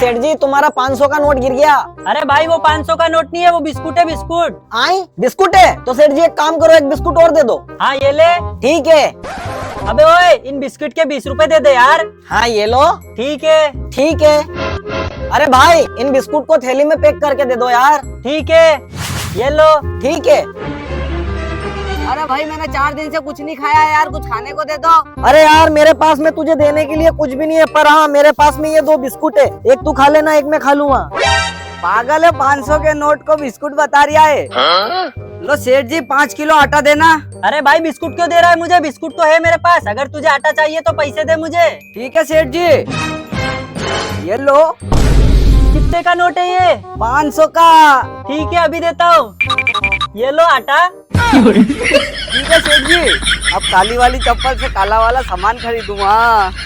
सेठ जी तुम्हारा 500 का नोट गिर गया। अरे भाई वो 500 का नोट नहीं है, वो बिस्कुट है बिस्कुट। आई बिस्कुट है तो सेठ जी एक काम करो, एक बिस्कुट और दे दो। हाँ ये ले। ठीक है। अबे ओए इन बिस्कुट के 20 रुपए दे दे यार। हाँ ये लो। ठीक है। ठीक है। अरे भाई इन बिस्कुट को थैली में पैक करके दे दो यार। ठीक है ये लो। ठीक है। अरे भाई मैंने 4 दिन से कुछ नहीं खाया यार, कुछ खाने को दे दो। अरे यार मेरे पास में तुझे देने के लिए कुछ भी नहीं है, पर हाँ मेरे पास में ये 2 बिस्कुट है, एक तू खा लेना एक मैं खा लूंगा। पागल है, 500 के नोट को बिस्कुट बता रिया है। लो सेठ जी 5 किलो आटा देना। अरे भाई बिस्कुट क्यों दे रहा है मुझे? बिस्कुट तो है मेरे पास, अगर तुझे आटा चाहिए तो पैसे दे मुझे। ठीक है सेठ जी, ये लो। कितने का नोट है ये? 500 का। ठीक है अभी देता हूँ, ये लो आटा। ठीक है सेठ जी, अब काली वाली चप्पल से काला वाला सामान खरीदूंगा।